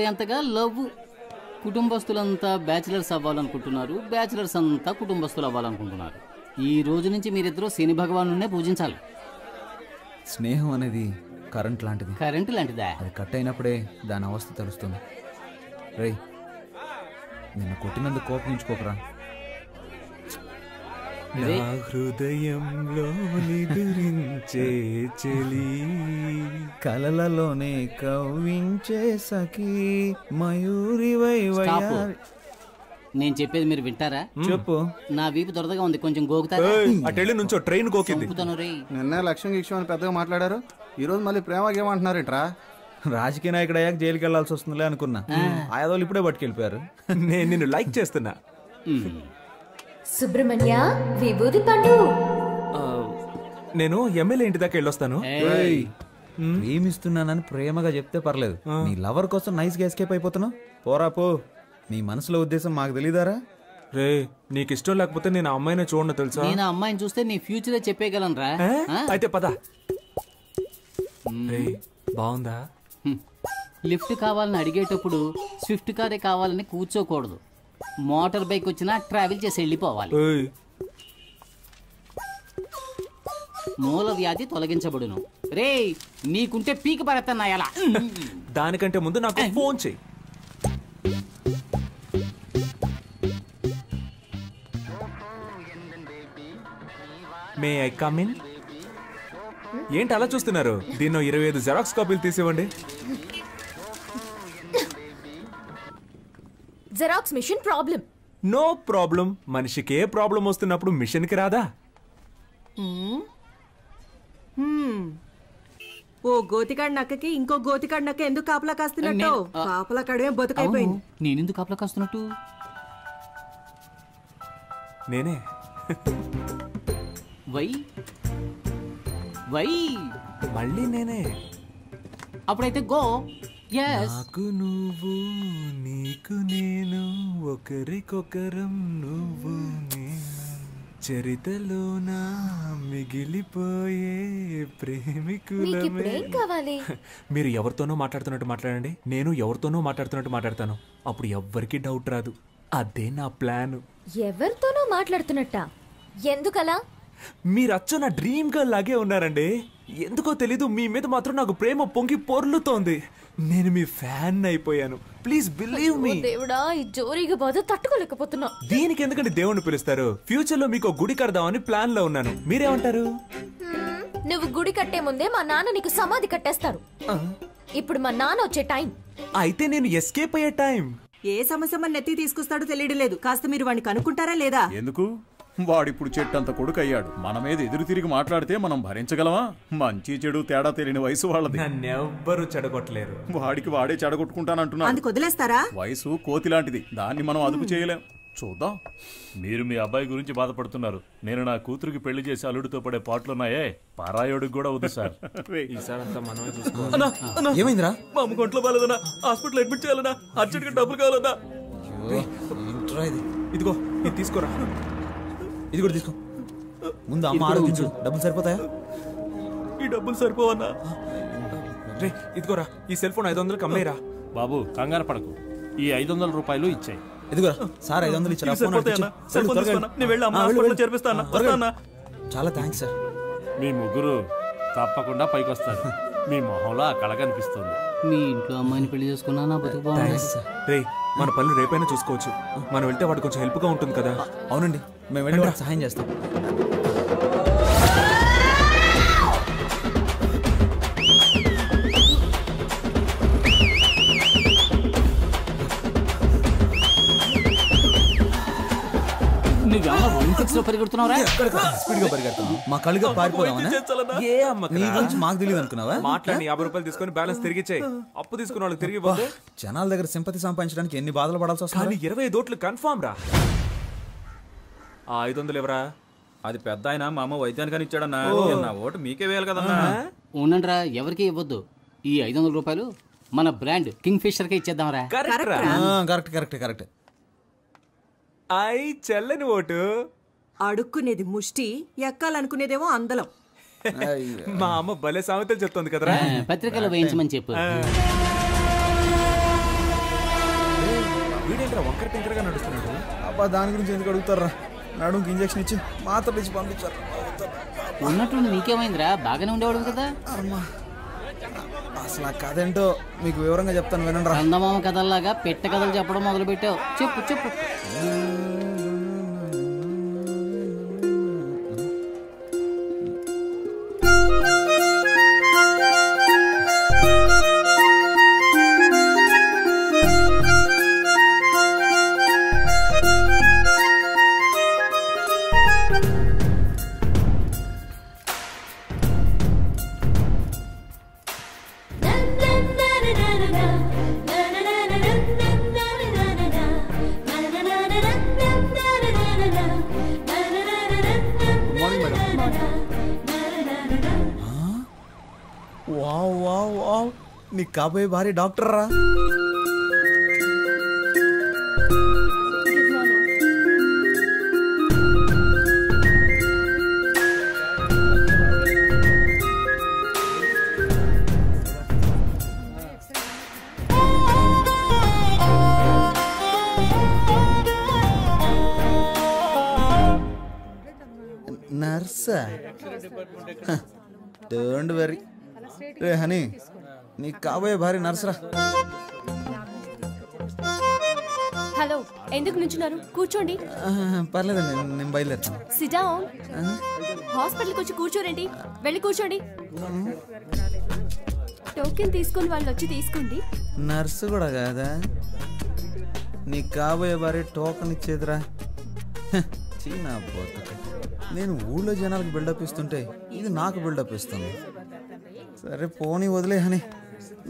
ఎంతగా love కుటుంబస్తులంతా bachelors అవ్వాలనుకుంటున్నారు, bachelors అంతా కుటుంబస్తులు అవ్వాలనుకుంటున్నారు. ఈ రోజు నుంచి మీరిద్దరూ శని భగవానునే పూజించాలి. స్నేహం అనేది కరెంట్ లాంటిది. కరెంట్ లాంటిదా? అది కట్ అయినప్పుడే దాని అవస్థ తెలుస్తుంది. రేయ్, నిన్ను కొట్టినందుకు కోపగించుకోకరా. నా హృదయంలో నిదురించే చెలి, కలలలోనే కవ్వించే సఖీ మయూరివై వయ్యారి. నేను చెప్పేది మీరు వింటారా? చెప్పు. నా వీపు దొరదగా ఉంది, కొంచెం గోకుతారా? అటెళ్ళి నుంచో ట్రైన్ గోకింది. నిన్న లక్ష్యం గిక్ష్యం అని పెద్దగా మాట్లాడారు, ఈ రోజు మళ్ళీ ప్రేమగా ఏమంటున్నారేంట్రా? రాజకీయ నాయకుడు అయ్యాక జైలుకి వెళ్లాల్సి వస్తుందిలే అనుకున్నా. ఆయాదోళ్ళు ఇప్పుడే పట్టుకెళ్ళిపోయారు. నేను నిన్ను లైక్ చేస్తున్నా. సుబ్రహ్మణ్య, విభూది పండు. నేను ఎమ్మెల్యే ఇంటి దాకా వెళ్ళొస్తాను. ప్రేమిస్తున్నానని ప్రేమగా చెప్తే పర్లేదు, నీ లవర్ కోసం నైస్ గా ఎస్కేప్ అయిపోతున్నావు. పోరా పో. నీ మనసులో ఉద్దేశం మాకు తెలీదారా? రే, నీకు ఇష్టం లేకపోతే నేను ఆ అమ్మాయిని చూడను తెలుసా? నేను అమ్మాయిని చూస్తే నీ ఫ్యూచరే చెప్పేయగలను రా. అయితే పద. రే, బాగుందా? లిఫ్ట్ కావాలని అడిగేటప్పుడు స్విఫ్ట్ కారే కావాలని కూర్చోకూడదు. మోటార్ బైక్ వచ్చినా ట్రావెల్ చేసి వెళ్ళిపోవాలి. మూల వ్యాధి తొలగించబడును. రే, నీకుంటే పీక పడతాను ఎలా? దానికంటే ముందు నాకు ఫోన్ చెయ్యి. May I come in? ఏంటి అలా చూస్తున్నారు? దీన్నో 25 జెరాక్స్ కాపీలు తీసివ్వండి. Xerox machine problem. No problem. మనిషికి ఏ ప్రాబ్లం వస్తున్నప్పుడు మిషన్ కి రాదా? ఓ గోతికాడి నక్కకి ఇంకో గోతికాడి నక్క ఎందుకు కాపలా కాస్తున్నట్టు? కాపలా కాడమే బతుకైపోయింది. నేనెందుకు కాపలా కాస్తున్నట్టు? నేనే. వై వై మళ్ళీ నేనే. అప్పుడైతే గో. నాకు నువ్వు, నీకు నేను, ఒకరికొకరం నువ్వు నేను, చరితలోన మిగిలిపోయే ప్రేమికులమే. మీరు ఎవరితోనో మాట్లాడుతున్నట్టు మాట్లాడండి, నేను ఎవరితోనో మాట్లాడుతున్నట్టు మాట్లాడతాను. అప్పుడు ఎవ్వరికి డౌట్ రాదు. అదే నా ప్లాన్. ఎవరితోనో మాట్లాడుతున్నట్ట? ఎందుకలా? మీరు అచ్చో నా డ్రీమ్ గర్ల్ లాగే ఉన్నారండి. ఎందుకో తెలీదు, మీ మీద మాత్రం నాకు ప్రేమ పొంగి పొర్లుతోంది. నేను మీ ఫ్యాన్ అయిపోయాను. Please believe me. దేవుడా, ఈ జోరీగా బాధ తట్టుకోలేకపోతున్నా. దీనికి ఎందుకంటే దేవుణ్ణి పిలుస్తారు? ఫ్యూచర్ లో మీకు గుడి కడదామని ప్లాన్ లో ఉన్నాను. మీరేమంటారు? నువ్వు గుడి కట్టే ముందే మా నాన్న నీకు సమాధి కట్టేస్తారు. ఇప్పుడు మా నాన్న వచ్చే టైం. అయితే నేను ఎస్కేప్ అయ్యే టైం. ఏ సమస్య మన నెత్తి తీసుకొస్తాడో తెలియడం లేదు. కాస్త మీరు వాడిని కనుక్కుంటారా లేదా? ఎందుకు? వాడిప్పుడు చెట్టంత కొడుకు అయ్యాడు. మన మీద ఎదురు తిరిగి మాట్లాడితే మనం భరించగలమా? మంచి చెడు తేడా తెలియని వయసు వాళ్ళది. నన్నెవ్వరూ చెడగొట్టలేరు. వాడికి వాడే చెడగొట్టుకుంటానంటున్నా. అందుకు వదిలేస్తారా? వయసు కోతి లాంటిది, దాన్ని మనం అదుపు చేయలేం. చూద్దాం. మీరు మీ అబ్బాయి గురించి బాధపడుతున్నారు. నేను నా కూతురికి పెళ్లి చేసి అల్లుడితో పడే పాటలున్నాయే, పారాయోడికి కూడా వద్దు సార్. ఈసారంతా మనమే చూసుకోవాలి. ఏమైందిరా? మా అమ్మ కొంట్లో బాలేదన్నా, హాస్పిటల్ అడ్మిట్ చేయాలన్నా, అర్జెంట్ గా డబ్బులు కావాలన్నా. ఇదిగో, ఇది తీసుకోరా. ఇది కూడా తీసుకో. ముందు అమ్మ ఆరోగించు. డబ్బులు సరిపోతాయా? ఈ డబ్బులు సరిపోవన్నా? రే, ఇదిగోరా, ఈ సెల్ ఫోన్ 500 అమ్మేరా. బాబు, కంగారు పడకు, ఈ 500 రూపాయలు ఇచ్చాయి. ఇదిగోరా సార్, 500 ఇచ్చారు. చాలా థ్యాంక్స్ సార్. మీ ముగ్గురు తప్పకుండా పైకి వస్తారు. మీ మొహంలో ఆ కళ కనిపిస్తుంది. మీ ఇంట్లో అమ్మాయిని పెళ్లి చేసుకున్నా నా బతుకు బాగుంది. రే, మన పనులు రేపైనా చూసుకోవచ్చు. మనం వెళ్తే వాడు కొంచెం హెల్ప్ గా ఉంటుంది కదా. అవునండి, మేము వెళ్ళి సహాయం చేస్తాం. పరిగెడుతున్నావురా? స్పీడ్ గా పరిగెడుతున్నావు. మా కళ్ళుగా పారిపోదామా? ఏ అమ్మ నీ గురించి మాకు తెలియదు అనుకున్నావా? మాట్లాడి 50 రూపాయలు తీసుకొని బ్యాలెన్స్ తిరిగిచ్చాయి. అప్పు తీసుకున్న వాళ్ళకి తిరిగి పోతే జనాల దగ్గర సింపతి సంపాదించడానికి ఎన్ని బాధలు పడాల్సి వస్తుంది. 25 ఓట్లు కన్ఫామ్ రా. ఆ 500 ఎవరా? అది పెద్ద ఆయన మా అమ్మ వైద్యానికి ఇచ్చాడన్నా. నా ఓటు మీకే వేయాలి కదన్నా. ఉండండిరా, ఎవరికి ఇవ్వద్దు. ఈ 500 రూపాయలు మన బ్రాండ్ కింగ్ ఫిషర్ కే ఇచ్చేద్దాంరా. కరెక్ట్. ఐ చెల్లని ఓటు. అడుక్కునేది ముష్టి, ఎక్కాలనుకునేదేమో అందలం. మా అమ్మ భలే సామెతలు చెప్తోంది కదరా. పత్రికలో వేయించమని చెప్పు. టింకరగా నడుస్తున్నాడు. అబ్బా దాని గురించి ఎందుకు అడుగుతారా? నడుముకి ఇంజక్షన్ ఇచ్చి మాత్రలు ఇచ్చి పంపించారు. ఉన్నట్టుండి నీకేమైందిరా? బాగానే ఉండేవాడు కదా. అసలు ఆ కథ ఏంటో మీకు వివరంగా చెప్తాను వినండి రా. చందమామ కథల్లాగా పెట్ట కథలు చెప్పడం మొదలు పెట్టావు. చెప్పు చెప్పు. వావ్ వావ్ వావ్, నీ కాబోయే భారీ డాక్టర్ రా. నర్సా? Don't worry. రే హనీ, నీకు కాబోయే భారీ నర్సరా. హలో, ఎందుకు నుంచున్నారు? కూర్చోండి. పర్లేదండి, నేను బయలుదేరుతాను. SIT down. హాస్పిటల్కి వచ్చి కూర్చోరండి. వెళ్ళి కూర్చోండి. టోకెన్ తీసుకుని వాళ్ళు వచ్చి తీసుకోండి. నర్సు కూడా కాదా? నీకు కాబోయే భారీ టోకెన్ ఇచ్చేదిరా. చీనా పోత. నేను ఊళ్ళో జనాలకు బిల్డప్ ఇస్తుంటే ఇది నాకు బిల్డప్ ఇస్తుంది. సరే పోనీ వదిలే హనీ,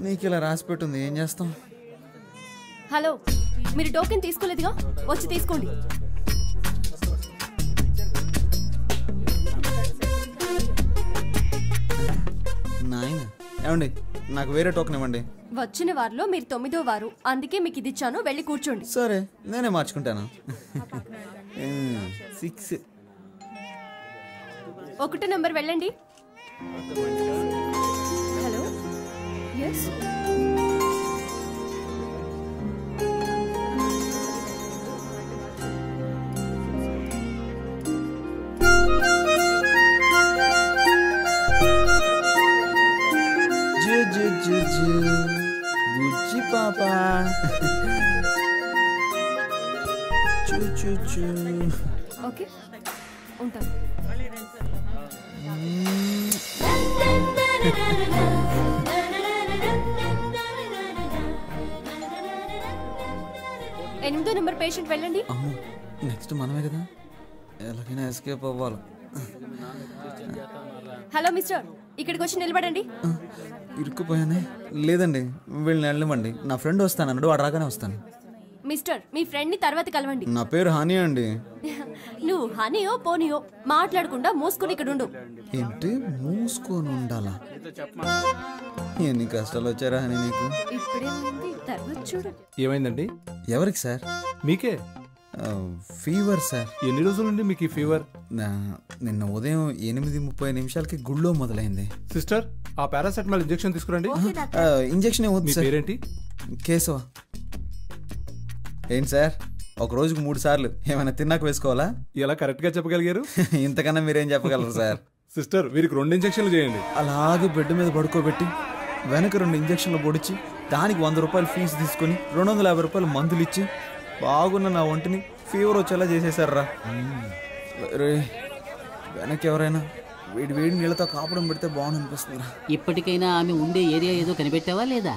నీకు ఇలా రాసి పెట్టుంది, ఏం చేస్తాం. హలో, మీరు టోకెన్ తీసుకోలేదుగా, వచ్చి తీసుకోండి. నాయన ఏమండి, నాకు వేరే టోకెన్ ఇవ్వండి. వచ్చిన వారిలో మీరు 9వ వారు, అందుకే మీకు ఇది ఇచ్చాను. వెళ్ళి కూర్చోండి. సరే, నేనే మార్చుకుంటాను. 6. 1 నంబర్ వెళ్ళండి. Hello, yes. బుజ్జి పాపా. ఓకే, ఉంటాను. ఎనిమిదో నెంబర్ పేషెంట్ వెళ్ళండి. అమ్మో, నెక్స్ట్ మనమే కదా, ఎలాగైనా ఎస్కేప్ అవ్వాలి. హలో మిస్టర్, ఇక్కడికి వచ్చి నిలబడండి. ఇరుక్కుపోయానే. లేదండి, వీళ్ళని వెళ్ళమండి. నా ఫ్రెండ్ వస్తానన్నాడు, వాడు రాగానే వస్తాను. మిస్టర్, మీ ఫ్రెండ్ ని తర్వాత కలవండి. నా పేరు హనీ అండి. నువ్వు హనీయో పోనీయో మాట్లాడకుండా మూసుకుని ఇక్కడ ఉండు. ఏంటి మూసుకొని ఉండాలా? ఎన్ని కష్టాలు వచ్చారా హనీ నీకు? ఇప్పుడేమైంది, తర్వాత చూడు. ఏమైందండి? ఎవరికి సార్? మీకే ఫీవర్ సార్. ఎన్ని రోజుల నుండి మీకు ఈ ఫీవర్? నిన్న ఉదయం 8:30 గుళ్ళో మొదలైంది. సిస్టర్, ఆ పారాసెటమాల్ ఇంజెక్షన్ తీసుకురండి. ఇంజెక్షన్ ఏమవుతుంది సార్? పేరేంటి? కేశవ. ఏంటి సార్, ఒక రోజుకు 3 సార్లు ఏమైనా తిన్నాక వేసుకోవాలా? ఎలా కరెక్ట్ గా చెప్పగలిగారు? ఇంతకన్నా మీరేం చెప్పగలరు సార్? సిస్టర్, వీరికి 2 ఇంజెక్షన్లు చేయండి. అలాగే బెడ్ మీద పడుకోబెట్టి వెనక 2 ఇంజక్షన్లు పొడిచి దానికి 100 రూపాయలు ఫీజు తీసుకుని 250 రూపాయలు మందులు ఇచ్చి బాగున్న నా ఒంటిని ఫీవర్ వచ్చేలా చేసేసారా. రే, వెనక ఎవరైనా వేడి వేడి నీళ్ళతో కాపడం పెడితే బాగుంది అనిపిస్తుందిరా. ఇప్పటికైనా ఆమె ఉండే ఏరియా ఏదో కనిపెట్టావా లేదా?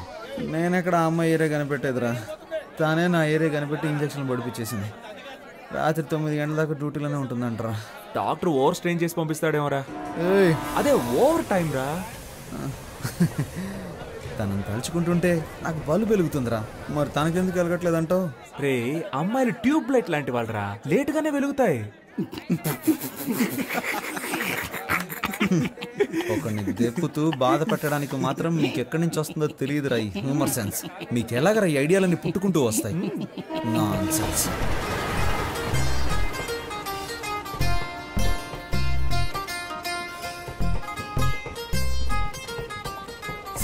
నేనెక్కడ ఆ అమ్మాయి ఏరియా కనిపెట్టేదిరా, తానే నా ఏరియా కనిపెట్టి ఇంజక్షన్లు పడిపించేసింది. రాత్రి 9 గంటల దాకా డ్యూటీలోనే ఉంటుందంటరా. డాక్టర్ ఓవర్ స్ట్రెయిన్ చేసి పంపిస్తాడేమోరా. అదే ఓవర్ టైం రా. తనని తలుచుకుంటుంటే నాకు బలు వెలుగుతుందిరా. మరి తనకెందుకు వెలగట్లేదంటావు? రే, అమ్మాయిలు ట్యూబ్ లైట్ లాంటి వాళ్ళరా, లేటుగానే వెలుగుతాయి. ఒకరిని దెప్పుతూ బాధ పెట్టడానికి మాత్రం మీకు ఎక్కడి నుంచి వస్తుందో తెలియదురా ఈ హ్యూమర్ సెన్స్. మీకు ఎలాగరా ఈ ఐడియాలన్నీ పుట్టుకుంటూ వస్తాయి? నాన్సెన్స్.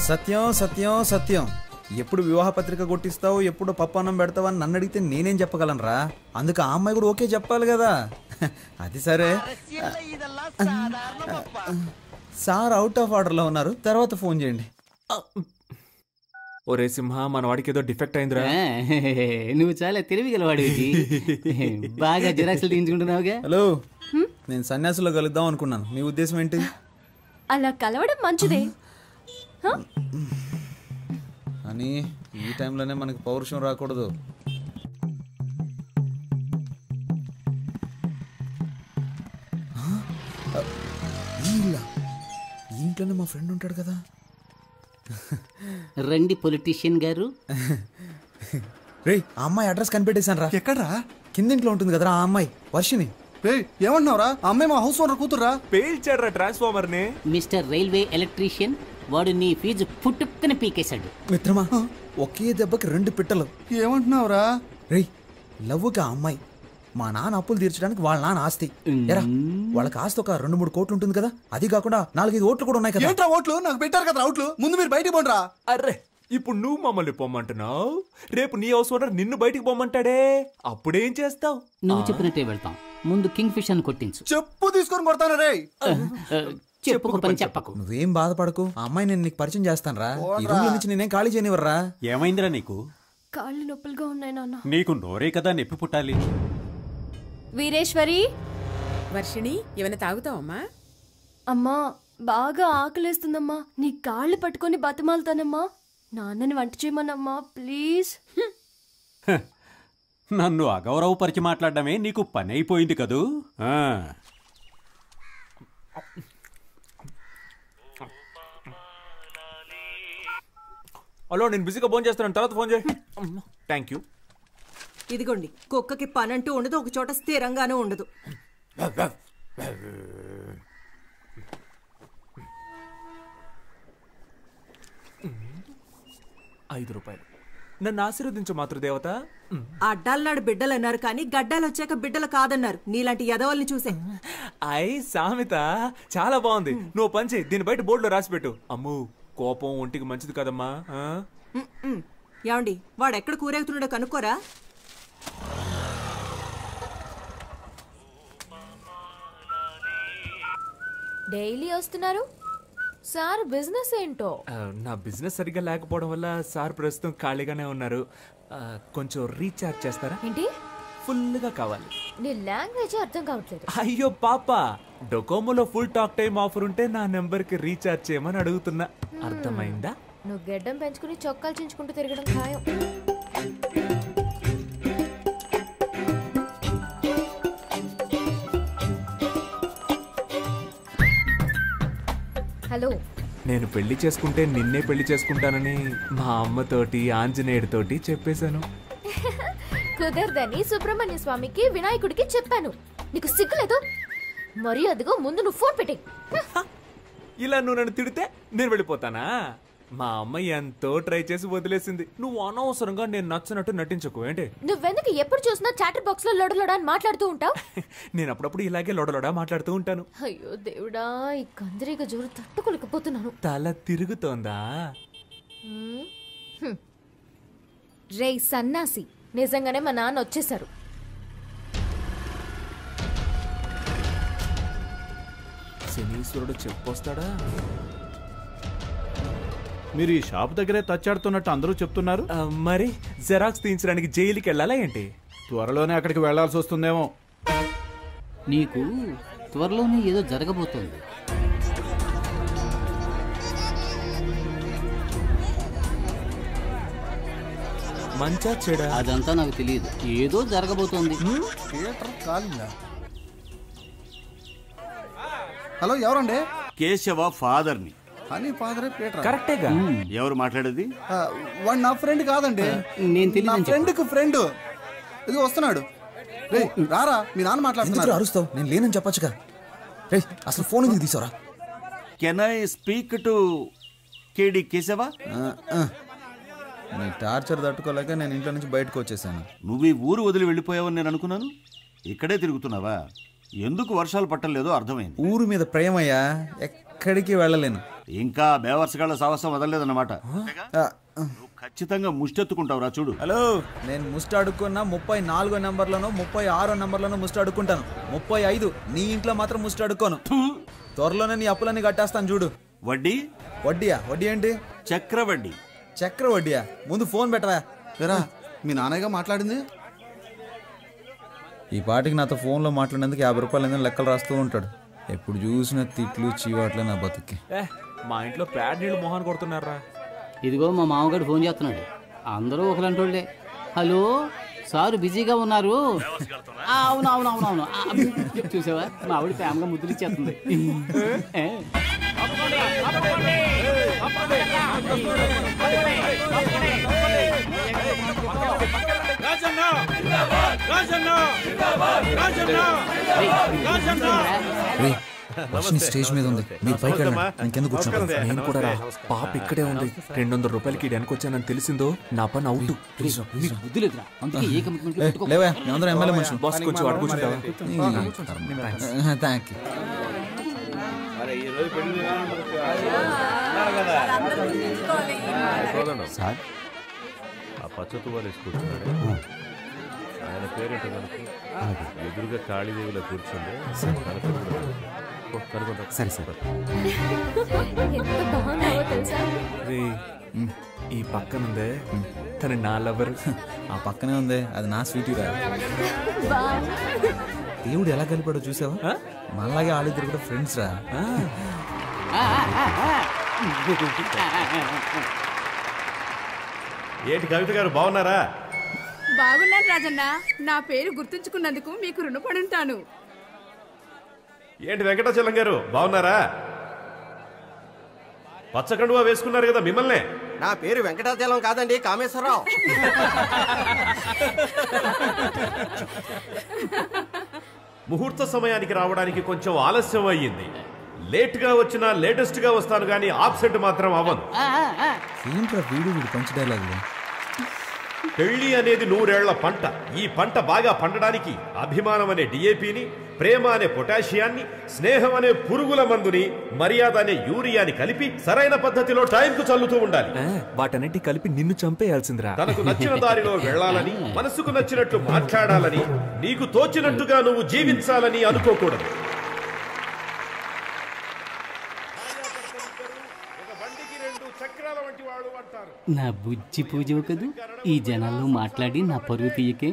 సత్యం సత్యం సత్యం, ఎప్పుడు వివాహ పత్రిక కొట్టిస్తావు, ఎప్పుడు పప్పు అన్నం పెడతావు అని నన్ను అడిగితే నేనేం చెప్పగలను రా. అందుకు ఆ అమ్మాయి కూడా ఓకే చెప్పాలి కదా. అది సరే, సార్ అవుట్ ఆఫ్ ఆర్డర్లో ఉన్నారు, తర్వాత ఫోన్ చేయండి. ఒరే సింహ, మన వాడికి ఏదో డిఫెక్ట్ అయిందిరా. నువ్వు చాలా తెలివిగలవాడివి. బాగా జిరాక్స్లు తీయించుకుంటున్నావుగా. హలో, నేను సన్యాసులో కలుద్దాం అనుకున్నాను, నీ ఉద్దేశం ఏంటి? అలా కలవడం మంచిదే అని ఈ టైంలోనే మనకి పౌరుషం రాకూడదు. ఇంట్లోనే మా ఫ్రెండ్ ఉంటాడు కదా. రండి పొలిటీషియన్ గారు. రే, ఆ అమ్మాయి అడ్రస్ కనిపెట్టేశాను రా. ఎక్కడ్రా? కిందింట్లో ఉంటుంది కదరా ఆ అమ్మాయి, వర్షిని. రే, ఏమంటున్నావురా? ఆ అమ్మాయి మా హౌస్ ఓనర్ కూతుర్రా. పేల్చాడ్రా ట్రాన్స్ఫార్మర్ ని. మిస్టర్ రైల్వే ఎలక్ట్రీషియన్, వాడు నీ ఫీజు పుట్టుక్కని పీకేశాడు. మిత్రమా, ఒకే దెబ్బకి 2 పిట్టలు. ఏమంటున్నావురా? రే, లవ్వుకి ఆ అమ్మాయి మా నాన్న అప్పులు తీర్చడానికి వాళ్ళ నాన్న ఆస్తి. ఎరా, వాళ్ళకి ఆస్తి ఒక 2-3 కోట్లు ఉంటుంది కదా. అది కాకుండా 4-5 ఓట్లు కూడా ఉన్నాయి కదా. ఏంట్రా ఓట్లు? నాకు పెట్టారు కదా అవుట్లు. ముందు మీరు బయటికి పోండిరా. అర్రే, ఇప్పుడు నువ్వు మమ్మల్ని పొమ్మంటున్నావు, రేపు నీ హౌస్ ఓనర్ నిన్ను బయటికి పొమ్మంటాడే, అప్పుడేం చేస్తావు? నువ్వు చెప్పినట్టే వెళ్తాం. ముందు కింగ్ ఫిష్ అని కొట్టించు. చెప్పు తీసుకొని కొడతాను రే. చెప్పుకు పని చెప్పకు. నువ్వేం బాధపడకు, ఆ అమ్మాయి నేను నీకు పరిచయం చేస్తాను రా. ఈ రూమ్ నుంచి నేనేం ఖాళీ చేయనివర్రా. ఏమైందిరా నీకు? కాళ్ళు నొప్పులుగా ఉన్నాయి నాన్న. నీకు నోరే కదా నొప్పి పుట్టాలి. వీరేశ్వరి, వర్షిణి, ఏమైనా తాగుతావమ్మా? అమ్మా బాగా ఆకలేస్తుందమ్మా, నీ కాళ్ళు పట్టుకొని బతిమాలుతానమ్మా. నాన్నని వంట చేయమనమ్మా ప్లీజ్. నన్ను అగౌరవపరిచి మాట్లాడడమే నీకు పని అయిపోయింది కదూ. హలో, నేను బిజీగా ఫోన్ చేస్తాను, తర్వాత ఫోన్ చేయి. Thank you. ఇదిగోండి, కుక్కకి పనంటూ ఉండదు, ఒక చోట స్థిరంగానూ ఉండదు. 5 రూపాయలు. నన్ను ఆశీర్వదించు మాతృదేవత. అడ్డాలనాడు బిడ్డలు అన్నారు కానీ గడ్డాలు వచ్చాక బిడ్డలు కాదన్నారు. నీలాంటి యదవల్ని చూసే. సామెత చాలా బాగుంది. నువ్వు పంచి దీని బయట బోర్డులో రాసిపెట్టు. అమ్ము, కోపం ఒంటికి మంచిది కదమ్మా. ఏమండి, వాడు ఎక్కడ కూరేగుతున్నాడో కనుక్కోరా. డైలీ వస్తున్నారు సార్, బిజినెస్ ఏంటో? నా బిజినెస్ సరిగ్గా లేకపోవడం వల్ల సార్ ప్రస్తుతం ఖాళీగానే ఉన్నారు. కొంచెం రీఛార్జ్ చేస్తారా? ఏంటి? ఫుల్గా కావాలి. నీ లాంగ్వేజ్ అర్థం కావట్లేదు. అయ్యో పాప, డొకోమోలో ఫుల్ టాక్ టైం ఆఫర్ ఉంటే నా నెంబర్కి రీఛార్జ్ చేయమని అడుగుతున్నా. అర్థమైందా? నువ్వు గెడ్డం పెంచుకుని చొక్కాలు చించుకుంటూ తిరగడం ఖాయం. హలో, నేను పెళ్లి చేసుకుంటే నిన్నే పెళ్లి చేసుకుంటానని మా అమ్మతోటి ఆంజనేయుడితోటి చెప్పేశాను. కుదరదని సుబ్రహ్మణ్య స్వామికి వినాయకుడికి చెప్పాను. నీకు సిగ్గులేదు? మరి అదిగో ముందు నువ్వు ఫోన్ పెట్టే. ఇలా నువ్వు నన్ను తిడితే నేను వెళ్ళిపోతానా? మా అమ్మ ఎంతో ట్రై చేసి వదిలేసింది. నువ్వు అనవసరంగా నేను నచ్చినట్టు నటించకు. ఏంటి? నువ్వెందుకు ఎప్పుడు చూసినా చాటర్ బాక్స్ లో లొడలొడా అని మాట్లాడుతూ ఉంటావు? నేను అప్పుడప్పుడు ఇలాగే లొడలొడా మాట్లాడుతూ ఉంటాను. అయ్యో దేవుడా, ఈ కందిరీగ జోరు తట్టుకోలేకపోతున్నాను. తల తిరుగుతోందా? రే సన్నాసి, నిజంగానే మా నాన్న వచ్చేసారు. శనీశ్వరుడు చెప్పొస్తాడా? మీరు ఈ షాప్ దగ్గరే తచ్చాడుతున్నట్టు అందరూ చెప్తున్నారు. మరి జెరాక్స్ తీయించడానికి జైలుకి వెళ్ళాలా ఏంటి? త్వరలోనే అక్కడికి వెళ్లాల్సి వస్తుందేమో. నీకు త్వరలోనే ఏదో జరగబోతోంది. మంచా చెడా అదంతా నాకు తెలియదు, ఏదో జరగబోతోంది. హలో, ఎవరండి? కేశవ ఫాదర్ని. అని ఫాదరే పీటర్. కరెక్టేగా. ఎవరు మాట్లాడేది? వాడు నా ఫ్రెండ్ కాదండి, నా ఫ్రెండ్కి ఫ్రెండ్. ఇది వస్తున్నాడు. రే రారా, మీ నాన్న మాట్లాడుతున్నారు. అరుస్తావు? నేను లేనని చెప్పొచ్చుగా. రే, అసలు ఫోన్ ఎందుకు తీసావురా? Can I speak to Kedi Keshava? నీ టార్చర్ తట్టుకోలేక నేను ఇంట్లో నుంచి బయటకు వచ్చేసాను. నువ్వు ఈ ఊరు వదిలి వెళ్ళిపోయావని నేను అనుకున్నాను. ఇక్కడే తిరుగుతున్నావా? ఎందుకు వర్షాలు పట్టలేదో అర్థమైంది. ఊరు మీద ప్రేమయ్యా, ఎక్కడికి వెళ్ళలేను. ఇంకా బేవర్సగాళ్ళ సాహసం వదలలేదన్నమాట. ఖచ్చితంగా ముష్టెత్తుకుంటావురా చూడు. హలో, నేను ముష్టి అడుక్కున్నా 34 నెంబర్లను 36 నెంబర్లను ముష్టి అడుక్కుంటాను. 35 నీ ఇంట్లో మాత్రం ముష్టి అడుక్కోను. త్వరలోనే నీ అప్పులన్నీ కట్టేస్తాను చూడు. వడ్డీ? వడ్డీయా? వడ్డీ ఏంటి? చక్రవడ్డీ. చక్ర వడ్డీయా? ముందు ఫోన్ పెట్టరా. మీ నాన్నగా మాట్లాడింది. ఈ పాటికి నాతో ఫోన్లో మాట్లాడేందుకు 50 రూపాయలు ఏదైనా లెక్కలు రాస్తూ ఉంటాడు. ఎప్పుడు చూసిన తిట్లు చీవాట్లే నా బతుక్కి. మా ఇంట్లో ప్యాడ్ నీళ్ళు మొహాన్ని కొడుతున్నారా. ఇదిగో మా మామగారు ఫోన్ చేస్తున్నాడు. అందరూ ఒకలంటోళ్ళే. హలో సారు బిజీగా ఉన్నారు. అవునవునవునవును చూసావా మా ఆవిడ ప్రేమగా ముద్దులు ఇచ్చేస్తుంది. స్టేజ్ మీద ఉంది, మీరు పైకి వెళ్ళండి. ఇంకెందుకు కూర్చుంటారు? నేను కూడా రా. పాప ఇక్కడే ఉంది. 200 రూపాయలకి వెనక్కి వచ్చానని తెలిసిందో నా పని అవుట్. లేవా అందరూ ఎమ్మెల్యే మనుషులు. బాస్ కొంచెం అడుగు కూర్చుంటావా? Thank you. సార్ ఆ పచ్చతు వాళ్ళు వేసుకుంటున్నాడు. ఆయన పేరేంటో కనుక ఎదురుగా కాళీదేవిలో కూర్చుండే కనుకుంటా. సరే సరే. ఈ పక్కనుందే తను నా లవర్. ఆ పక్కనే ఉంది, అది నా స్వీటీ రా. దేవుడు ఎలా కలిపాడో చూసావా? మనలాగే వాళ్ళిద్దరు కూడా ఫ్రెండ్స్ రా. ఏంటి కవిత గారు బాగున్నారా? బాగున్నాను రాజన్న. నా పేరు గుర్తుంచుకున్నందుకు మీకు రుణపడి ఉంటాను. ఏంటి వెంకటాచలం గారు బాగున్నారా? పచ్చకండువా వేసుకున్నారు కదా మిమ్మల్నే. నా పేరు వెంకటాచలం కాదండి, కామేశ్వరరావు. ముహూర్త సమయానికి రావడానికి కొంచెం ఆలస్యం అయ్యింది. లేట్ గా వచ్చినా లేటెస్ట్ గా వస్తాను కానీ ఆబ్సెంట్ మాత్రం అవ్వను. వీడు పంచ్ డైలాగులు. పెళ్లి అనేది 100 ఏళ్ల పంట. ఈ పంట బాగా పండడానికి అభిమానం అనే డిఏపిని, ప్రేమ అనే పొటాషియాన్ని, స్నేహం అనే పురుగుల మందుని, మర్యాద అనే యూరియాని కలిపి సరైన పద్ధతిలో టైంకు చల్లుతూ ఉండాలి. వాటన్నిటి కలిపి నిన్ను చంపేయాల్సిందిరా. తనకు నచ్చిన దారిలో వెళ్లాలని, మనసుకు నచ్చినట్లు మాట్లాడాలని, నీకు తోచినట్టుగా నువ్వు జీవించాలని అనుకోకూడదు. నా బుజ్జి పూజ కదూ. ఈ జనాల్లో మాట్లాడి నా పరువు తీయకే.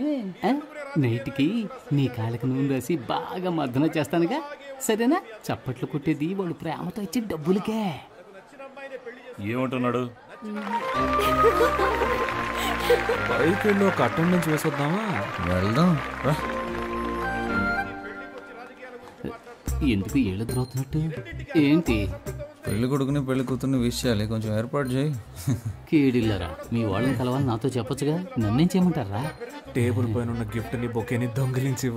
నైట్కి నీ కాళ్ళకి నూనె రాసి బాగా మర్దన చేస్తానుగా, సరేనా? చప్పట్లు కొట్టేది వాళ్ళు ప్రేమతో ఇచ్చే డబ్బులకే. ఏమంటున్నాడు? బైకుల్లో ఒక అటెండెన్స్ వేసొద్దామా? వెళ్దాం. ఎందుకు ఏళ్ళు ద్రోతున్నట్టు ఏంటి? పెళ్లి కొడుకుని పెళ్లి కూతుర్ని విష్ చేయాలి, కొంచెం ఏర్పాటు చేయి. కీడిల్లరా, మీ వాళ్ళని కలవాలి నాతో చెప్పొచ్చుగా. నన్నేం చేయమంటారా? టేబుల్ పైన ఉన్న గిఫ్ట్ ని బొకేని దొంగిలించి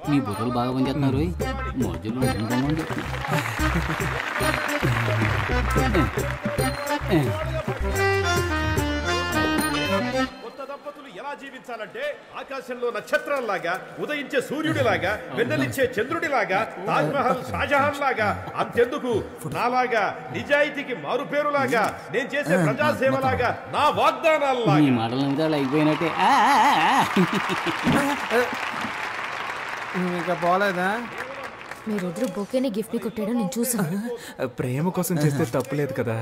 మీ బుర్రలు బాగా పనిచేస్తున్నారు. మధ్యలో కొత్త దంపతులు ఎలా జీవించాలంటే ఆకాశంలో నక్షత్రాల్లాగా, ఉదయించే సూర్యుడిలాగా, వెన్నెలిచ్చే చంద్రుడిలాగా, తాజ్ మహల్ షాజహాన్ లాగా, అంతెందుకు నాలాగా నిజాయితీకి మారుపేరులాగా, నేను చేసే ప్రజాసేవలాగా, నా వాగ్దానాల్లాగా. ఈ మాటల మీద అయిపోయినట్టే. ఇంకా పోలేదా? మీరెదురు బొకేని గిఫ్ట్ ని కొట్టాడో నేను చూసాను. ప్రేమ కోసం చేస్తే తప్పులేదు కదా.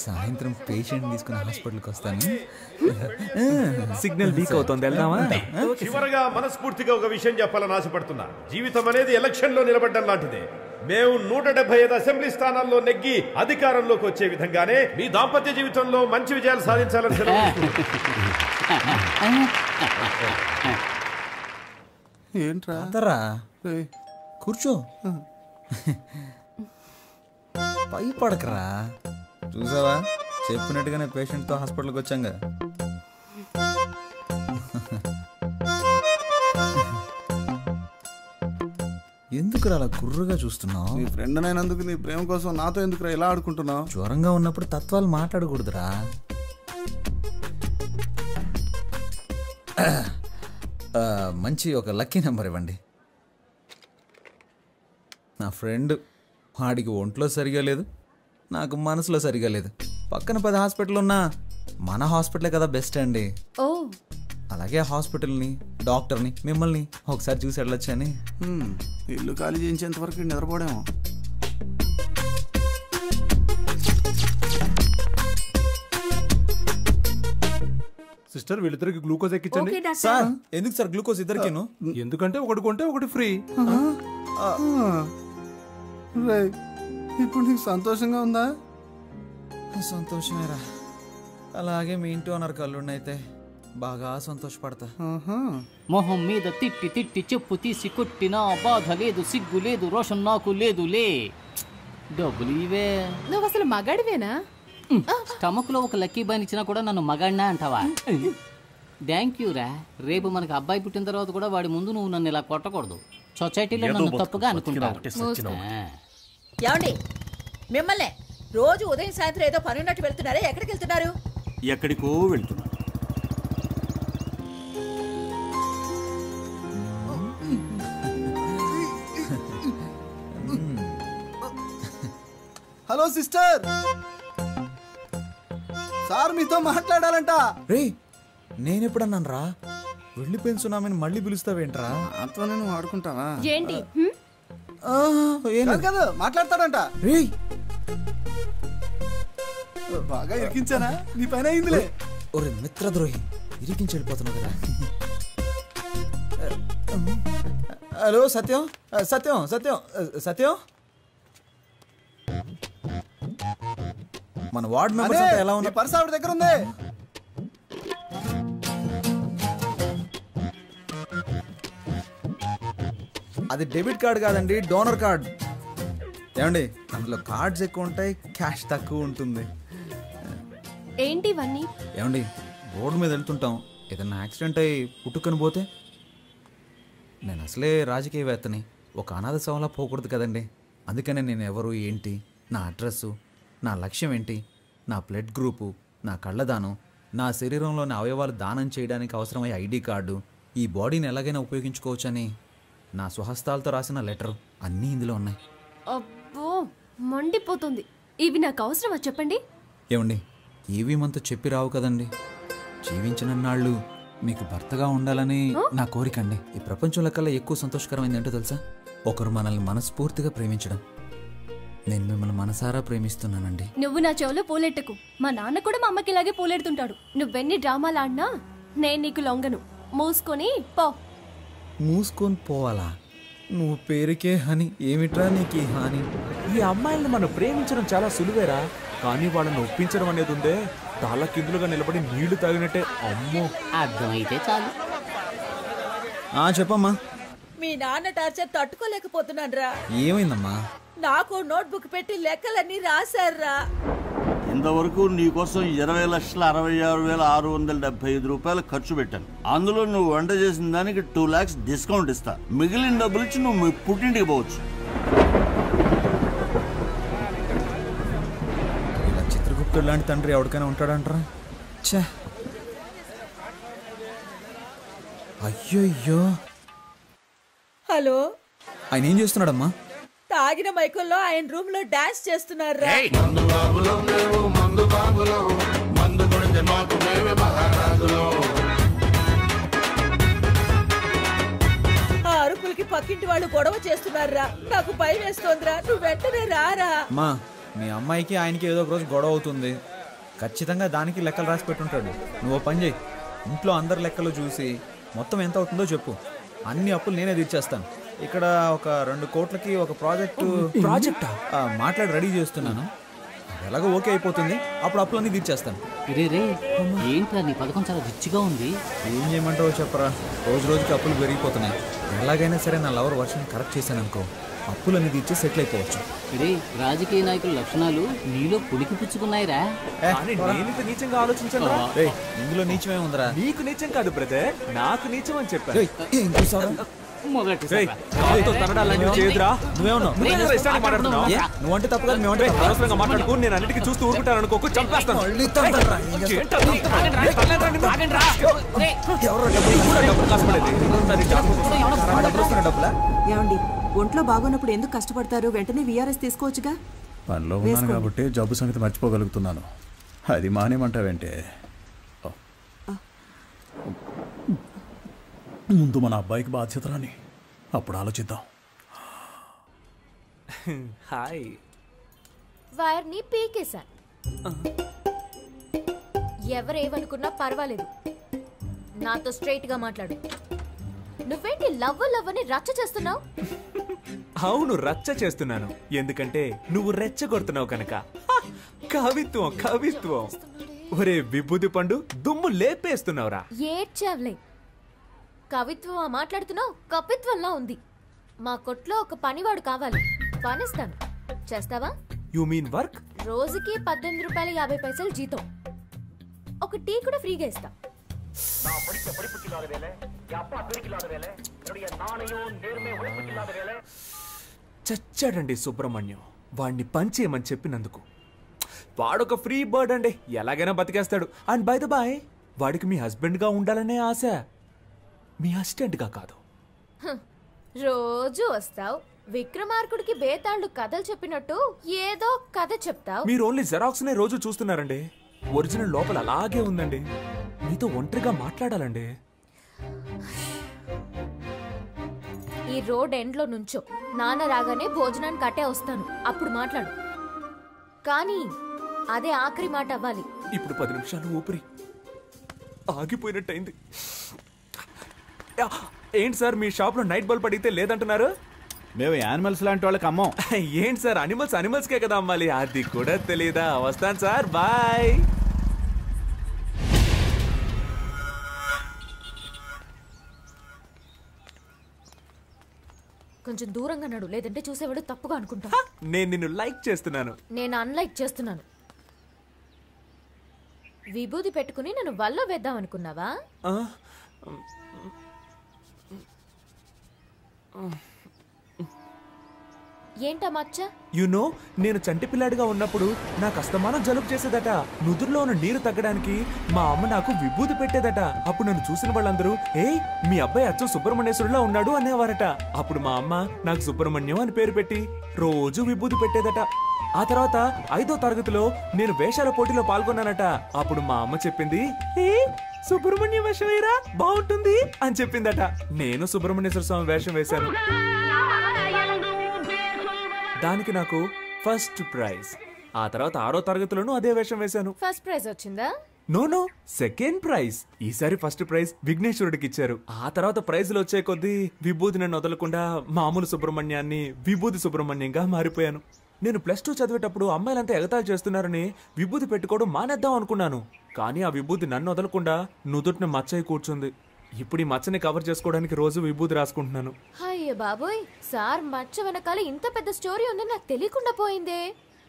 సాయంత్రం పేషెంట్ తీసుకుని హాస్పిటల్కి వస్తాను. సిగ్నల్ వీక్ అవుతుంది, వెళ్దామా? చివరగా మనస్ఫూర్తిగా ఒక విషయం చెప్పాలని ఆశపడుతున్నా. జీవితం అనేది ఎలక్షన్ లో నిలబడ్డం లాంటిదే. మేము 175 అసెంబ్లీ స్థానాల్లో నెగ్గి అధికారంలోకి వచ్చే విధంగానే మీ దాంపత్య జీవితంలో మంచి విజయాలు సాధించాలని ఏంట్రా? కూర్చో, పై పడకరా. చూసావా, చెప్పినట్టుగానే పేషెంట్తో హాస్పిటల్కి వచ్చాంగా. ఎందుకురా అలా గుర్రుగా చూస్తున్నావు? నీ ఫ్రెండ్ అయినందుకు నీ ప్రేమ కోసం నాతో ఎందుకురా ఇలా ఆడుకుంటున్నావు? జ్వరంగా ఉన్నప్పుడు తత్వాలు మాట్లాడకూడదురా. మంచి ఒక లక్కీ నెంబర్ ఇవ్వండి. నా ఫ్రెండ్, వాడికి ఒంట్లో సరిగా లేదు, నాకు మనసులో సరిగా లేదు. పక్కన 10 హాస్పిటల్ ఉన్నా మన హాస్పిటలే కదా బెస్ట్ అండి. ఓ అలాగే హాస్పిటల్ని, డాక్టర్ని, మిమ్మల్ని ఒకసారి చూసి వెళ్ళొచ్చని. ఇల్లు ఖాళీ చేయించేంత వరకు నిద్రపోడేమో. సిస్టర్ వీళ్ళిద్దరికి గ్లూకోజ్ ఎక్కించండి. సార్ ఎందుకు సార్ గ్లూకోజ్ ఇద్దరికేను? ఎందుకంటే ఒకటి కొంటే ఒకటి ఫ్రీ. ఇప్పుడు నీకు సంతోషంగా ఉందా? సంతోషమేరా. అలాగే మీ ఇంటి ఓనర్ కళ్ళున్నైతే బాగా సంతోషపడతా. మొహం మీద తిట్టి తిట్టి చెప్పు తీసి కొట్టినా బాధ లేదు, సిగ్గు లేదు, రోషన్ నాకు లేదులే. డబ్బులు ఇవే. నువ్వు అసలు మగాడివేనా? స్టమక్ లో ఒక లక్కీ బాయ్ ఇచ్చినా కూడా నన్ను మగాడినా అంటావా? థ్యాంక్ యూ రా. రేపు మనకు అబ్బాయి పుట్టిన తర్వాత కూడా వాడి ముందు నువ్వు నన్ను ఇలా కొట్టకూడదు. సొసైటీలో నన్ను తప్పుగా అనుకుంటావు. ఏమండి మిమ్మల్ని రోజు ఉదయం సాయంత్రం ఏదో పని ఉన్నట్టు వెళ్తున్నారే, ఎక్కడికి వెళ్తున్నారు? ఎక్కడికో వెళ్తున్నా. హలో సిస్టర్, సార్ మీతో మాట్లాడాలంట. రే నేనెప్పుడన్నాను రా వెళ్ళిపోయిన సునామీని మళ్ళీ పిలుస్తావేంట్రా? అంతా నువ్వు ఆడుకుంటావా ఏంటి? కాదు మాట్లాడతాడంట. రే బాగా ఇరికించానా? నీ పైన అయిందిలే. ఒరే మిత్రద్రోహి, ఇరికించి వెళ్ళిపోతున్నావు కదా. హలో సత్యం, సత్యం సత్యం సత్యం, మన వార్డ్ మెంబర్స్ అంతా ఎలా ఉన్నారు? పర్స్ ఆవిడ దగ్గర ఉంది. అది డెబిట్ కార్డ్ కాదండి, డోనర్ కార్డ్. ఏమండి అందులో కార్డ్స్ ఎక్కువ ఉంటాయి, క్యాష్ తక్కువ ఉంటుంది. ఏంటి ఇవన్నీ? ఏమండి రోడ్డు మీద వెళ్తుంటాం, ఏదన్నా యాక్సిడెంట్ అయ్యి పుట్టుకొని పోతే? నేను అసలే రాజకీయవేత్తని, ఒక అనాథ శవంలా పోకూడదు కదండి. అందుకనే నేను ఎవరు, ఏంటి, నా అడ్రస్సు, నా లక్ష్యం ఏంటి, నా బ్లడ్ గ్రూపు, నా కళ్ళదానం, నా శరీరంలోని అవయవాలు దానం చేయడానికి అవసరమయ్యే ఐడి కార్డు, ఈ బాడీని ఎలాగైనా ఉపయోగించుకోవచ్చని నా స్వహస్తాలతో రాసిన లెటర్ అన్నీ ఇందులో ఉన్నాయి. అబ్బో మండిపోతుంది. ఇవి నాకు అవసరమా చెప్పండి? ఏమండి ఏవి మనతో చెప్పి రావు కదండి. జీవించిన నాళ్ళు మీకు భర్తగా ఉండాలని నా కోరికండి. ఈ ప్రపంచంలో కల్లా ఎక్కువ సంతోషకరమైంది ఏంటో తెలుసా? ఒకరు మనల్ని మనస్ఫూర్తిగా ప్రేమించడం. నేను మిమ్మల్ని మనసారా ప్రేమిస్తున్నానండి. నువ్వు నా చెవులో పూలెట్టకు. మా నాన్న కూడా మా అమ్మకి ఇలాగే పూలెడుతుంటాడు. నువ్వెన్ని డ్రామాలు ఆడినా నేను నీకు లొంగను. మూసుకొని పో. మూసుకొని పోవాలా? నువ్వు పేరుకే హని, ఏమిట్రా నీకు ఈ హాని? ఈ అమ్మాయిల్ని మనం ప్రేమించడం చాలా సులువేరా, కానీ వాళ్ళని ఒప్పించడం అనేది ఉందే తాళ్ళ కిందులుగా నిలబడి నీళ్లు తాగినట్టే. అమ్మో, అర్థమైతే చాలు. చెప్పమ్మా. మీ నాన్న టార్చర్ తట్టుకోలేకపోతున్నాను రా. ఏమైందమ్మా? నాకు నోట్బుక్ పెట్టి లెక్కలన్నీ రాశారా. ఇంతవరకు నీకోసం 20,66,675 రూపాయలు ఖర్చు పెట్టాను. అందులో నువ్వు వంట చేసిన దానికి 2 lakhs డిస్కౌంట్ ఇస్తా. మిగిలిన డబ్బులు ఇచ్చి నువ్వు మీ పుట్టింటికి పోవచ్చు. ఇలా చిత్రగుప్తుడు లాంటి తండ్రి ఎవరికైనా ఉంటాడంటారా? ఛే, అయ్యో. హలో, ఆయన ఏం చేస్తున్నాడమ్మా? తాగిన మైకుల్లో ఆయన రూమ్ లో డాన్స్ చేస్తున్నారా. ఆ అరుపులకి పక్కింటి వాళ్ళు గొడవ చేస్తున్నారా. నాకు భయం వేస్తోందిరా. నువ్వు వెంటనే రారా. అమ్మా మీ అమ్మాయికి ఆయనకి ఏదో ఒక రోజు గొడవ అవుతుంది. ఖచ్చితంగా దానికి లెక్కలు రాసి పెట్టుంటాడు. నువ్వు పని చేయి, ఇంట్లో అందరి లెక్కలు చూసి మొత్తం ఎంత అవుతుందో చెప్పు. అన్ని అప్పులు నేనే తీర్చేస్తాను. ఇక్కడ ఒక 2 కోట్లకి ఒక ప్రాజెక్ట్ మాట్లాడి రెడీ చేస్తున్నాను. ఎలాగో ఓకే అయిపోతుంది, అప్పుడు అప్పులన్నీ తీర్చేస్తాను. ఏంట్రా నీ పథకం చాలా రిచ్గా ఉంది. ఏం చేయమంటావో చెప్పరా, రోజు రోజుకి అప్పులు పెరిగిపోతున్నాయి. ఎలాగైనా సరే నా లవర్ వర్షన్ కరెక్ట్ చేశాను అనుకో, అప్పులన్నీ తీర్చి సెటిల్ అయిపోవచ్చు. రాజకీయ నాయకుల లక్షణాలు నీలో పులికి పుచ్చుకున్నాయిరా. నీచంగా ఆలోచించండి. ఇందులో నీచమే ఉందిరా. నీకు నీచం కాదు బ్రదర్, నాకు నీచం అని చెప్పాను. నువ్వంటే తప్పు కాదు, అవసరంగా మాట్లాడుకో. నేను అన్నిటికీ చూస్తూ ఊరుకుంటాను అనుకోకు, చంపేస్తాను. ఏమండి ఒంట్లో బాగున్నప్పుడు ఎందుకు కష్టపడతారు? వెంటనే విఆర్ఎస్ తీసుకోవచ్చుగా. పనిలో ఉన్నాను కాబట్టి జబ్బు సంగతి మర్చిపోగలుగుతున్నాను. అది మానేమంటావేంటే ముందు మన అబ్బాయికి బాధ్యత రాని అప్పుడు ఆలోచిద్దాం. హాయ్. వైర్ని పీకేశా. ఎవరేమనుకున్నా పర్వాలేదు, నాతో స్ట్రైట్ గా మాట్లాడు. నువ్వేంటి లవ్ అని రచ్చ చేస్తున్నావు? అవును, రచ్చ చేస్తున్నాను. ఎందుకంటే నువ్వు రెచ్చగొడుతున్నావు కనుక. కవిత్వం కవిత్వం. ఒరే విభూది పండు, దుమ్ము లేపేస్తున్నావురా. ఏడ్చావులే. కవిత్వం మాట్లాడుతున్నావు, కపిత్వంలా ఉంది. మా కొట్లో ఒక పనివాడు కావాలి, పనిస్తాను. చేస్తావా? You mean work? రోజుకి 18 రూపాయలు 50 పైసలు జీతం. ఒక టీ కూడా ఫ్రీగా ఇస్తా. చచ్చాడండి సుబ్రహ్మణ్యం, వాడిని పంచేయమని చెప్పినందుకు. వాడొక ఫ్రీ బర్డ్ అండి, ఎలాగైనా బతికేస్తాడు. అండ్ బై ద బాయ్, వాడికి మీ హస్బెండ్ గా ఉండాలనే ఆశ, మీ అసిస్టెంట్ గా కాదు. రోజు వస్తావు, విక్రమార్కుడికి బేతాళుడు కథలు చెప్పినట్టు ఏదో కథ చెప్తావు. మీరు ఓన్లీ జెరాక్స్ నే రోజు చూస్తున్నారండి. ఒరిజినల్ లోపల అలాగే ఉందండి. మీతో ఒంటరిగా మాట్లాడాలండి. ఈ రోడ్ ఎండ్ లో నుంచో, నాన్న రాగానే భోజనానికి అట్టే వస్తాను, అప్పుడు మాట్లాడు. కానీ అదే ఆఖరి మాట అవ్వాలి. ఇప్పుడు 10 నిమిషాలు ఊపిరి ఆగిపోయినట్టయింది. ఏంటి సార్, మీ షాప్ లో నైట్ బల్బ్ అడిగితే లేదంటున్నారు? మేము యానిమల్స్ లాంటి వాళ్ళకి అమ్మం. ఏంటి సార్, అనిమల్స్కే కదా అమ్మాలి, అది కూడా తెలీదా? వస్తాను సార్, బాయ్. కొంచెం దూరంగా నడు, లేదంటే చూసేవాడు తప్పుగా అనుకుంటా. నేను నిన్ను లైక్ చేస్తున్నాను. నేను అన్లైక్ చేస్తున్నాను. విభూది పెట్టుకుని నన్ను వల్ల వేద్దాం అనుకున్నావా? ఏంటా మచ్చ? యునో, నేను చంటి పిల్లాడిగా ఉన్నప్పుడు నాకు అస్తమానం జలుబు చేసేదట. నుదురులో ఉన్న నీరు తగ్గడానికి మా అమ్మ నాకు విభూది పెట్టేదట. అప్పుడు నన్ను చూసిన వాళ్ళందరూ, ఏయ్ మీ అబ్బాయి అచ్చం సుబ్రహ్మణ్యేశ్వరులా ఉన్నాడు అనేవారట. అప్పుడు మా అమ్మ నాకు సుబ్రహ్మణ్యం అని పేరు పెట్టి రోజు విభూది పెట్టేదట. ఆ తర్వాత 5వ తరగతిలో నేను వేషాల పోటీలో పాల్గొన్నానట. అప్పుడు మా అమ్మ చెప్పింది, ఏ సుబ్రహ్మణ్యం వేషం వేయరా, బాగుంటుంది అని చెప్పిందట. నేను సుబ్రహ్మణ్యేశ్వర స్వామి వేషం వేశాను. దానికి నాకు ఫస్ట్ ప్రైజ్. ఆ తర్వాత 6వ తరగతిలోనూ అదే వేషం వేశాను. ఫస్ట్ ప్రైజ్ వచ్చిందా? No, second prize. ఈసారి ఫస్ట్ ప్రైజ్ విఘ్నేశ్వరుడికి ఇచ్చారు. ఆ తర్వాత ప్రైజులు వచ్చే కొద్దీ విభూది నన్ను వదలకుండా మామూలు సుబ్రహ్మణ్యాన్ని విభూది సుబ్రహ్మణ్యంగా మారిపోయాను. నేను +2 చదివేటప్పుడు అమ్మాయిలంతా ఎగతాళి చేస్తున్నారని విభూది పెట్టుకోవడం మానేద్దాం అనుకున్నాను. కానీ ఆ విభూది నన్ను వదలకుండా నుదుటిని మచ్చయి కూర్చుంది. ఇప్పుడు ఈ మచ్చని కవర్ చేసుకోవడానికి రోజు విభూది రాసుకుంటున్నాను. అయ్యో బాబోయ్, సార్ మచ్చ వెనకాల ఇంత పెద్ద స్టోరీ ఉందని నాకు తెలియకుండా పోయిందే.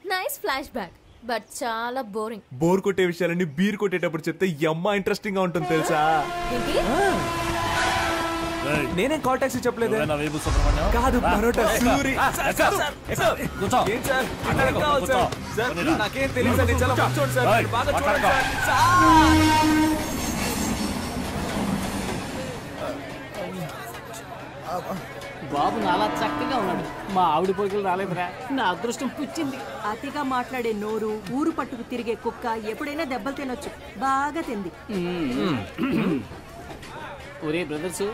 నైస్ ఫ్లాష్ బ్యాక్, బట్ చాలా బోరింగ్. బోర్ కొట్టే విషయాలన్నీ బీర్ కొట్టేటప్పుడు చెప్తే యమ్మ ఇంట్రెస్టింగ్ గా ఉంటుంది తెలుసా? నేనేం కాల్ టాక్సీ చెప్పలేదు. కాదు, పరోటా సూరి. నాకేం తెలియదు, చాలా మంచోడు సార్, బాగా చూడండి సార్. బాబు నాలా చక్కగా ఉన్నాడు, మా ఆవిడ పోగులు రాలేదురా. నా అదృష్టం పుచ్చింది. అతిగా మాట్లాడే నోరు, ఊరు పట్టుకు తిరిగే కుక్క ఎప్పుడైనా దెబ్బలు తినొచ్చు, బాగా తింది. ఒరే బ్రదర్స్,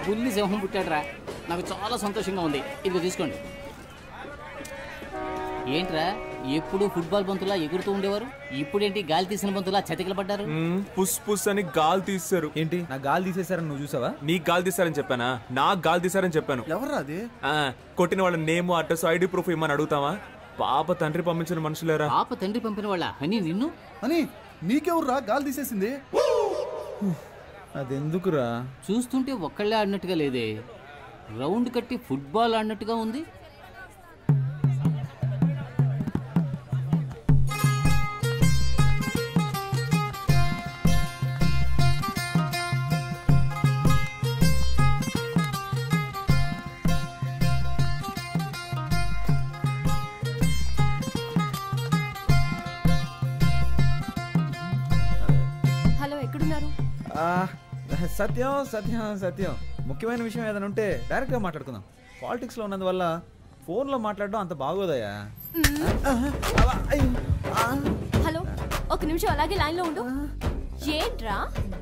బుల్లి సింహం పుట్టాడురా, నాకు చాలా సంతోషంగా ఉంది. ఇదిగో తీసుకోండి. ఏంట్రా, ఎప్పుడు ఫుట్బాల్ బంతులా ఎగురుతూ ఉండేవారు, ఇప్పుడేంటి గాలి తీసిన బంతులా చతికిల పడ్డారు? పుస్ పుస్ అని గాలి తీశారు. ఏంటి, నా గాలి తీసేశారని నువ్వు చూసావా? నీకు గాలి తీశారని చెప్పానా? నాకు గాలి తీశారని చెప్పాను. ఎవరు అది? కొట్టిన వాళ్ళ నేమ్, అడ్రస్, ఐడి ప్రూఫ్ ఇమ్మని అడుగుతావా? పాప తండ్రి పంపించిన మనుషులేరా. పాప తండ్రి పంపిన వాళ్ళ అని నిన్ను అని నీకెవర్రా గాలి తీసేసింది? అదెందుకురా? చూస్తుంటే ఒక్కళ్ళే ఆడినట్టుగా లేదే, రౌండ్ కట్టి ఫుట్బాల్ ఆడినట్టుగా ఉంది. హలో, ఎక్కడున్నారు? సత్యం సత్యం సత్యం, ముఖ్యమైన విషయం ఏదైనా ఉంటే డైరెక్ట్గా మాట్లాడుకుందాం. పాలిటిక్స్లో ఉన్నందువల్ల ఫోన్లో మాట్లాడడం అంత బాగోదయ్యా. హలో, ఒక నిమిషం అలాగే లైన్ లో ఉండు. ఏంట్రా?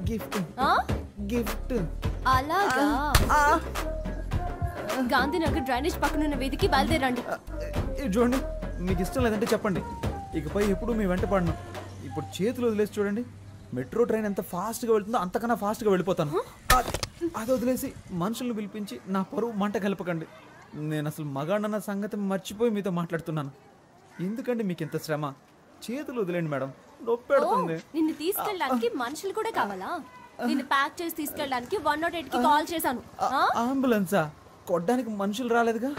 గిఫ్ట్ ఆ? గిఫ్ట్. అలాగా. గాంధీనగర్ డ్రైనేజ్ పక్కనున్న వీధికి బయలుదేరండి. చూడండి, మీకు ఇష్టం లేదంటే చెప్పండి, ఇకపై ఎప్పుడు మీ వెంట పడను. ఇప్పుడు చేతులు వదిలేసి చూడండి, మెట్రో ట్రైన్ ఎంత ఫాస్ట్గా వెళ్తుందో అంతకన్నా ఫాస్ట్గా వెళ్ళిపోతాను. అది వదిలేసి మనుషులను పిలిపించి నా పరువు మంట కలపకండి. నేను అసలు మగాడన్న సంగతి మర్చిపోయి మీతో మాట్లాడుతున్నాను. ఎందుకండి మీకు ఇంత శ్రమ? చేతులు వదిలేండి మేడం, నొప్పి పెడుతుంది. నిన్ను తీసుకెళ్ళడానికి మనుషులు కూడా కావాలా? నిన్ను ప్యాక్ చేసి తీసుకెళ్ళడానికి 108 కి కాల్ చేశాను. అంబులెన్సా? కొట్టడానికి మనుషులు రాలేదుగా.